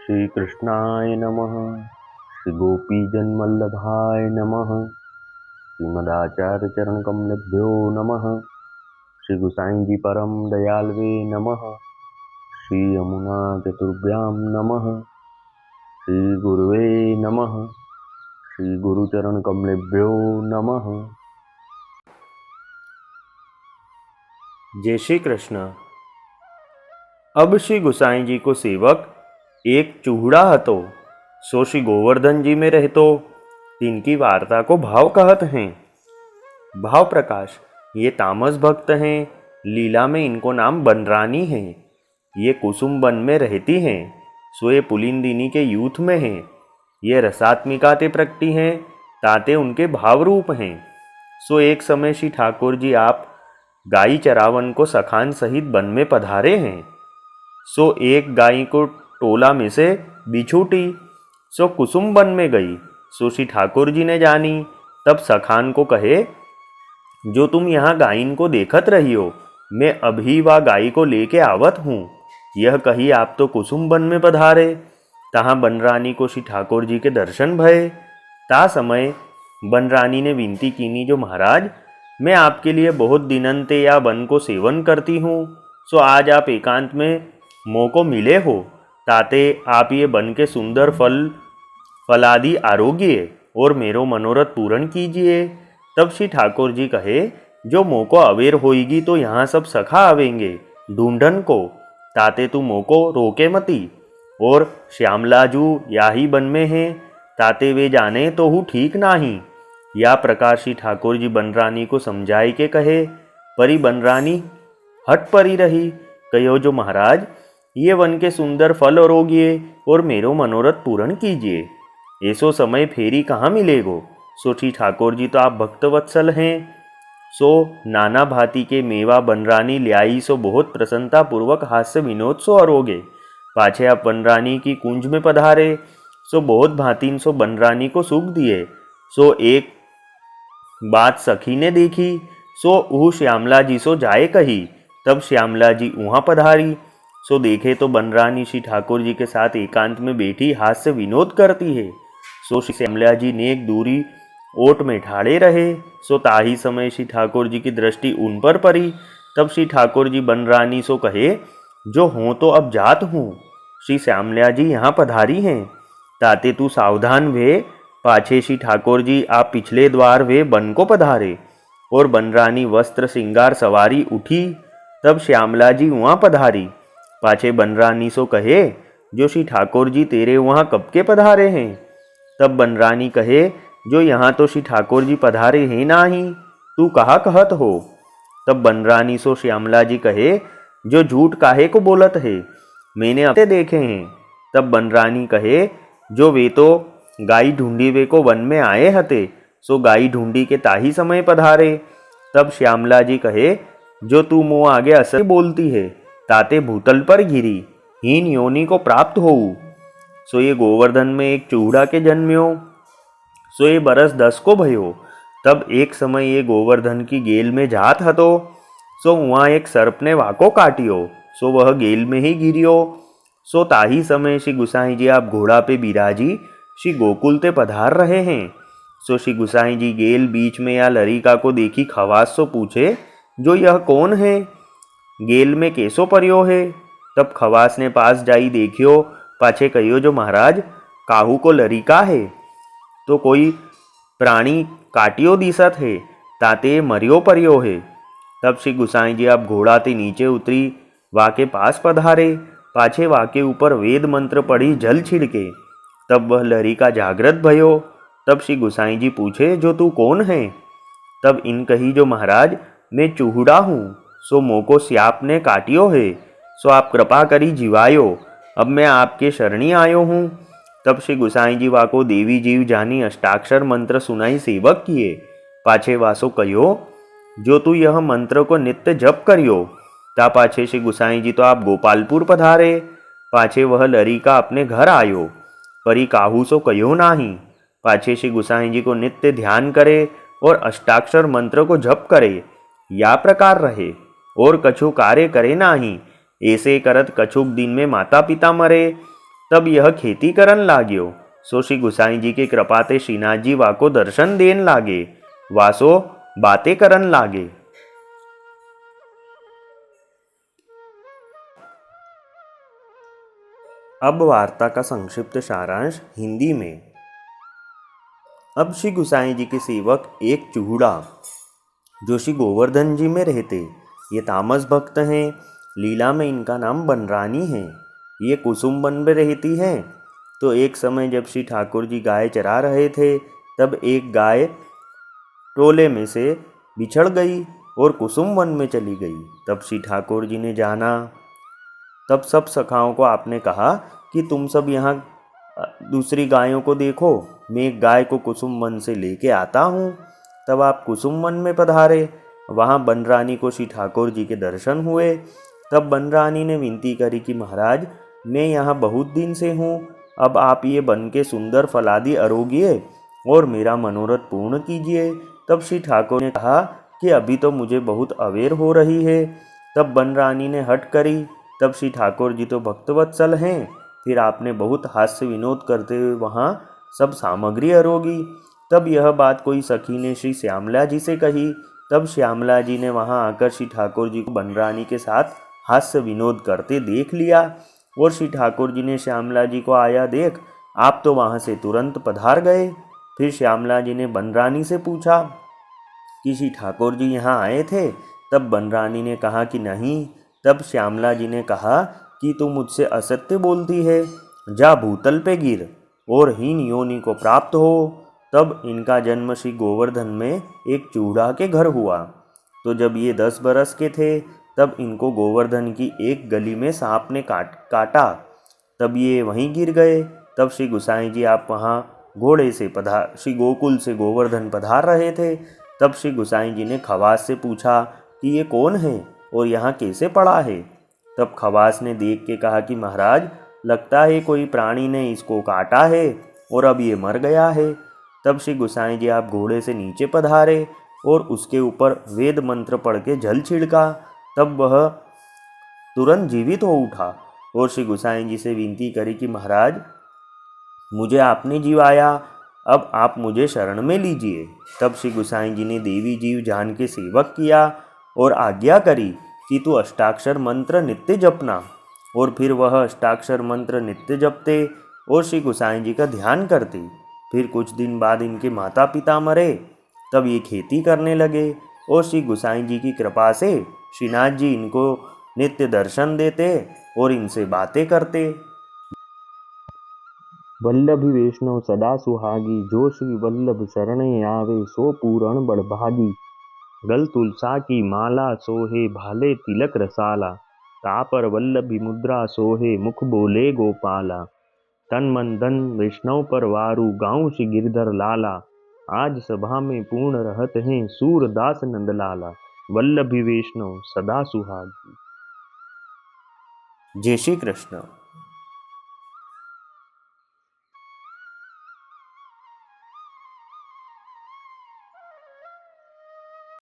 श्रीकृष्णाय नमः। श्रीगोपीजनवल्लभाय नमः। श्रीमदाचार्यचरणकमलेभ्यो नमः। श्री गुसाई जी परम दयालवे नमः। श्री यमुना चतुर्भ्यां नमः। श्री गुरुवे नमः। श्री गुरुचरणकमलेभ्यो नमः। जय श्री कृष्ण। अब श्री गुसाई जी को सेवक एक चूहड़ा हतो, सो श्री गोवर्धन जी में रहतो। तिनकी वार्ता को भाव कहत हैं। भाव प्रकाश, ये तामस भक्त हैं। लीला में इनको नाम बनरानी है। ये कुसुम वन में रहती हैं। सो ये पुलिंदिनी के यूथ में हैं। ये रसात्मिकाते प्रकटी हैं, ताते उनके भाव रूप हैं। सो एक समय श्री ठाकुर जी आप गाई चरावन को सखान सहित वन में पधारे हैं। सो एक गाय को टोला में से बिछूटी, सो कुसुम वन में गई। सो श्री ठाकुर जी ने जानी, तब सखान को कहे, जो तुम यहाँ गायन को देखत रही हो, मैं अभी वह गाय को लेके आवत हूँ। यह कही आप तो कुसुम वन में पधारे। तहाँ बनरानी को श्री ठाकुर जी के दर्शन भये। ता समय बनरानी ने विनती कीनी, जो महाराज, मैं आपके लिए बहुत दिनंते या वन को सेवन करती हूँ। सो आज आप एकांत में मोको मिले हो, ताते आप ये वन के सुंदर फलादि आरोग्य और मेरो मनोरथ पूर्ण कीजिए। तब श्री ठाकुर जी कहे, जो मोको अवेर होएगी तो यहाँ सब सखा आवेंगे ढूंढन को, ताते तू मोको रोके मती। और श्यामलाजू याही वन में हैं, ताते वे जाने तो हूँ ठीक नाही। या प्रकार श्री ठाकुर जी बनरानी को समझाई के कहे, परी बनरानी हट परी रही। कहो, जो महाराज, ये वन के सुंदर फल रोगिए और मेरो मनोरथ पूर्ण कीजिए। ऐसो समय फेरी कहाँ मिलेगो। सो श्री ठाकुर जी तो आप भक्तवत्सल हैं। सो नाना भांति के मेवा बनरानी ल्याई। सो बहुत प्रसन्नता पूर्वक हास्य विनोद सो अरोगे। पाछे आप बनरानी की कुंज में पधारे। सो बहुत भांतिन सो बनरानी को सुख दिए। सो एक बात सखी ने देखी, सो ऊ श्यामला जी सो जाए कही। तब श्यामला जी वहाँ पधारी। सो देखे तो बनरानी श्री ठाकुर जी के साथ एकांत में बैठी हास्य विनोद करती है। सो श्री श्यामला जी ने एक दूरी ओट में ठाड़े रहे। सो ताही समय श्री ठाकुर जी की दृष्टि उन पर पड़ी। तब श्री ठाकुर जी बनरानी सो कहे, जो हूँ तो अब जात हूँ। श्री श्यामला जी यहाँ पधारी हैं, ताते तू सावधान वे। पाछे श्री ठाकुर जी आप पिछले द्वार वे वन को पधारे। और बनरानी वस्त्र श्रृंगार सवारी उठी। तब श्यामला जी वहाँ पधारी। पाछे बनरानी सो कहे, जो श्री ठाकुर जी तेरे वहाँ कब के पधारे हैं। तब बनरानी कहे, जो यहाँ तो श्री ठाकुर जी पधारे हैं नाही, तू कहा कहत हो। तब बनरानी सो श्यामला जी कहे, जो झूठ काहे को बोलत है, मैंने अपने देखे हैं। तब बनरानी कहे, जो वे तो गाई ढूंढी वे को वन में आए हते, सो गाई ढूंढी के ताही समय पधारे। तब श्यामला जी कहे, जो तू मुँह आगे असर बोलती है, ताते भूतल पर गिरी हीन योनि को प्राप्त होऊ। सो ये गोवर्धन में एक चूड़ा के जन्म्यो। सो ये बरस 10 को भयो। तब एक समय ये गोवर्धन की गेल में जात हतो। सो वहाँ एक सर्प ने वाको काटियो। सो वह गेल में ही गिरियो। सो ताही समय श्री गुसाई जी आप घोड़ा पे बिराजी श्री गोकुल ते पधार रहे हैं। सो श्री गुसाई जी गेल बीच में या लरिका को देखी खवास सो पूछे, जो यह कौन है, गेल में कैसो परियो है। तब खवास ने पास जाई देखियो। पाछे कहियो, जो महाराज, काहू को लरिका है तो कोई प्राणी काटियो दिसत है, ताते मरियो परियो है। तब श्री गुसाई जी आप घोड़ा ते नीचे उतरी वाके पास पधारे। पाछे वाके ऊपर वेद मंत्र पढ़ी जल छिड़के। तब वह लरिका जागृत भयो। तब श्री गुसाई जी पूछे, जो तू कौन है। तब इन कही, जो महाराज, मैं चूहड़ा हूँ। सो मोको स्याप ने काटियो है। सो आप कृपा करी जीवायो। अब मैं आपके शरणी आयो हूँ। तब श्री गुसाई जी वाको देवी जीव जानी अष्टाक्षर मंत्र सुनाई सेवक किए। पाछे वासो कहो, जो तू यह मंत्र को नित्य जप करियो। ता पाछे श्री गुसाई जी तो आप गोपालपुर पधारे। पाछे वह लरिका अपने घर आयो, परी काहू सो कहो नाही। पाछे श्री गुसाई जी को नित्य ध्यान करे और अष्टाक्षर मंत्र को जप करे, या प्रकार रहे और कछु कार्य करे नाही। ऐसे करत कछुक दिन में माता पिता मरे। तब यह खेती करन लाग्यो। सो श्री गुसाई जी के कृपा ते श्रीनाथ जी वाको दर्शन देन लागे, वासो बातें करन लागे। अब वार्ता का संक्षिप्त सारांश हिंदी में। अब श्री गुसाई जी के सेवक एक चूड़ा जो श्री गोवर्धन जी में रहते, ये तामस भक्त हैं। लीला में इनका नाम बनरानी है। ये कुसुम वन में रहती है। तो एक समय जब श्री ठाकुर जी गाय चरा रहे थे, तब एक गाय टोले में से बिछड़ गई और कुसुम वन में चली गई। तब श्री ठाकुर जी ने जाना। तब सब सखाओं को आपने कहा कि तुम सब यहाँ दूसरी गायों को देखो, मैं एक गाय को कुसुम वन से लेके आता हूँ। तब आप कुसुम वन में पधारे। वहाँ बनरानी को श्री ठाकुर जी के दर्शन हुए। तब बनरानी ने विनती करी कि महाराज, मैं यहाँ बहुत दिन से हूँ, अब आप ये बन के सुंदर फलादि अरोगिए और मेरा मनोरथ पूर्ण कीजिए। तब श्री ठाकुर ने कहा कि अभी तो मुझे बहुत अवेर हो रही है। तब बनरानी ने हट करी। तब श्री ठाकुर जी तो भक्तवत्सल हैं, फिर आपने बहुत हास्य विनोद करते हुए वहाँ सब सामग्री अरोगी। तब यह बात कोई सखी ने श्री श्यामला जी से कही। तब श्यामला जी ने वहाँ आकर श्री ठाकुर जी को बनरानी के साथ हास्य विनोद करते देख लिया और श्री ठाकुर जी ने श्यामला जी को आया देख आप तो वहाँ से तुरंत पधार गए। फिर श्यामला जी ने बनरानी से पूछा कि श्री ठाकुर जी यहाँ आए थे? तब बनरानी ने कहा कि नहीं। तब श्यामला जी ने कहा कि तू मुझसे असत्य बोलती है, जा भूतल पे गिर और हीन योनि को प्राप्त हो। तब इनका जन्म श्री गोवर्धन में एक चूड़ा के घर हुआ। तो जब ये 10 बरस के थे, तब इनको गोवर्धन की एक गली में सांप ने काटा। तब ये वहीं गिर गए। तब श्री गुसाई जी आप वहाँ घोड़े से श्री गोकुल से गोवर्धन पधार रहे थे। तब श्री गुसाई जी ने खवास से पूछा कि ये कौन है और यहाँ कैसे पड़ा है? तब खवास ने देख के कहा कि महाराज, लगता है कोई प्राणी ने इसको काटा है और अब ये मर गया है। तब श्री गुसाई जी आप घोड़े से नीचे पधारे और उसके ऊपर वेद मंत्र पढ़ के जल छिड़का। तब वह तुरंत जीवित हो उठा और श्री गुसाई जी से विनती करी कि महाराज, मुझे आपने जीवाया, अब आप मुझे शरण में लीजिए। तब श्री गुसाई जी ने देवी जीव जान के सेवक किया और आज्ञा करी कि तू अष्टाक्षर मंत्र नित्य जपना। और फिर वह अष्टाक्षर मंत्र नित्य जपते और श्री गुसाई जी का ध्यान करते। फिर कुछ दिन बाद इनके माता पिता मरे। तब ये खेती करने लगे और श्री गुसाई जी की कृपा से श्रीनाथ जी इनको नित्य दर्शन देते और इनसे बातें करते। वल्लभी वैष्णव सदा सुहागी, जो श्री वल्लभ शरणे आवे सो पूरण बड़भागी। गल तुलसा की माला सोहे, भाले तिलक रसाला। तापर वल्लभी मुद्रा सोहे, मुख बोले गोपाला। तन मन धन वैष्णव पर वारू, गाँव श्री गिरधर लाला। आज सभा में पूर्ण रहत हैं, सूरदास नंदलाला। वल्लभी वैष्णव सदा सुहागी। जय श्री कृष्ण।